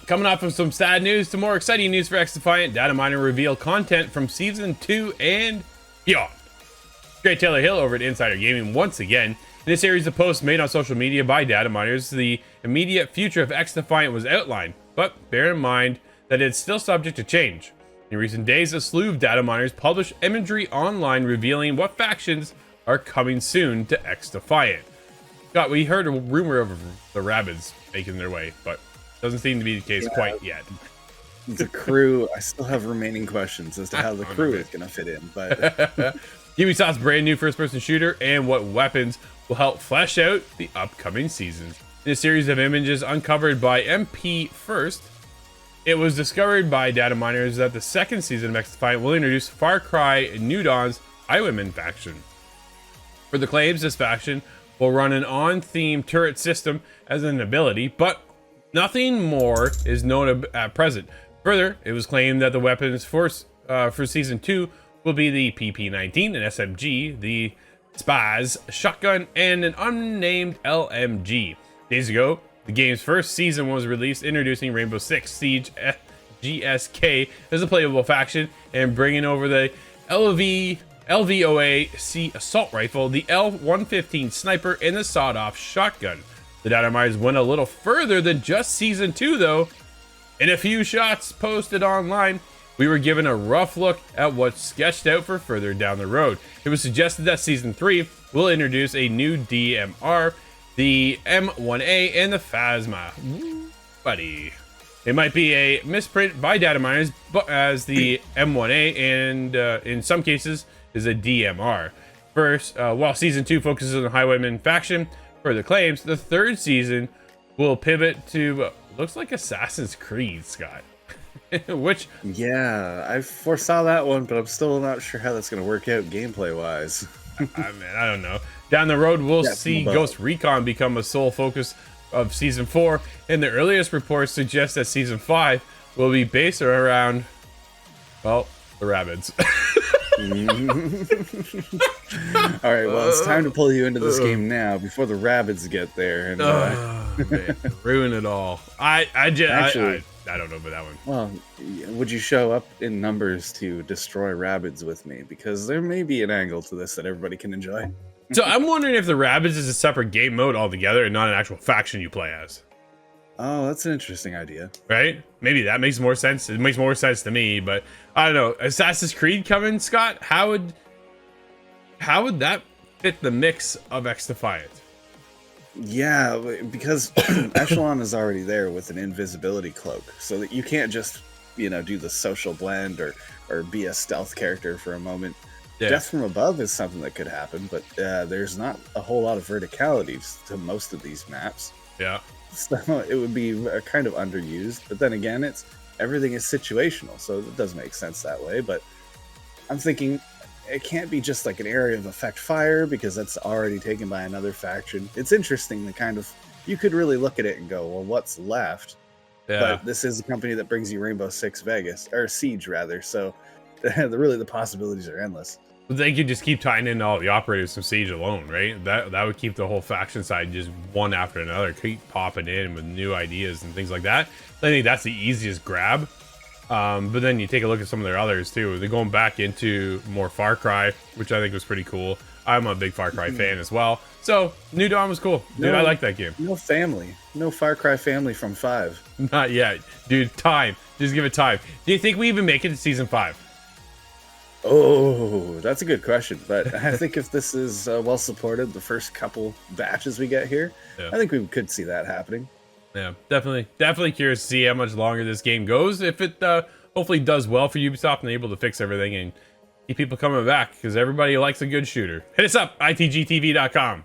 Coming off of some sad news to more exciting news for XDefiant, data miner reveal content from Season 2 and beyond. Great Taylor Hill over at Insider Gaming once again. In a series of posts made on social media by data miners, the immediate future of XDefiant was outlined, but bear in mind that it's still subject to change. In recent days, a slew of data miners published imagery online revealing what factions are coming soon to XDefiant. God, we heard a rumor of the Rabbids making their way, but doesn't seem to be the case quite yet. The crew, I still have remaining questions as to how the crew is going to fit in, but Ubisoft's brand new first-person shooter and what weapons will help flesh out the upcoming seasons. In a series of images uncovered by MP First, it was discovered by data miners that the second season of XDefiant will introduce Far Cry New Dawn's Highwayman faction. For the claims, this faction will run an on-theme turret system as an ability, but nothing more is known at present. Further, it was claimed that the weapons for Season 2 will be the PP-19, an SMG, the Spaz shotgun, and an unnamed LMG. Days ago, the game's first season was released, introducing Rainbow Six Siege GSK as a playable faction and bringing over the LVOA-C assault rifle, the L115 sniper, and the sawed-off shotgun. The data miners went a little further than just Season 2, though. In a few shots posted online, we were given a rough look at what's sketched out for further down the road. It was suggested that Season 3 will introduce a new DMR, the M1A, and the Phasma. Buddy. It might be a misprint by data miners, but as the M1A and in some cases is a DMR. First, while Season 2 focuses on the Highwayman faction, for the claims, the third season will pivot to looks like Assassin's Creed, Scott. Which, yeah, I foresaw that one, but I'm still not sure how that's going to work out gameplay wise. I don't know. Down the road, we'll see Ghost Recon become a sole focus of Season 4, and the earliest reports suggest that Season 5 will be based around, well, the Rabbids. All right, well, it's time to pull you into this game now before the Rabbids get there and man, ruin it all. I don't know about that one. Well, would you show up in numbers to destroy Rabbids with me? Because there may be an angle to this that everybody can enjoy. So I'm wondering if the Rabbids is a separate game mode altogether and not an actual faction you play as. Oh, that's an interesting idea. Right? Maybe that makes more sense. It makes more sense to me, but I don't know. Assassin's Creed coming, Scott? How would that fit the mix of XDefiant? Yeah, because Echelon is already there with an invisibility cloak, so that you can't just, do the social blend or be a stealth character for a moment. Yeah. Death from above is something that could happen, but there's not a whole lot of verticality to most of these maps. Yeah. So it would be kind of underused, but then again, everything is situational, so it does make sense that way. But I'm thinking it can't be just like an area of effect fire because that's already taken by another faction. It's interesting that you could really look at it and go, well, what's left? Yeah. But this is a company that brings you Rainbow Six Vegas, or Siege rather, so really the possibilities are endless. They could just keep tying in all the operators from Siege alone, right? That would keep the whole faction side just one after another, keep popping in with new ideas and things like that. I think that's the easiest grab. But then you take a look at some of their others too. They're going back into more Far Cry, which I think was pretty cool. I'm a big Far Cry fan as well. So New Dawn was cool. Dude, I like that game. No family. No Far Cry family from 5. Not yet. Dude, time. Just give it time. Do you think we even make it to Season 5? Oh, that's a good question. But I think if this is well supported, the first couple batches we get here, yeah. I think we could see that happening. Yeah, definitely curious to see how much longer this game goes. If it hopefully does well for Ubisoft and able to fix everything and keep people coming back, because everybody likes a good shooter. Hit us up, itgtv.com.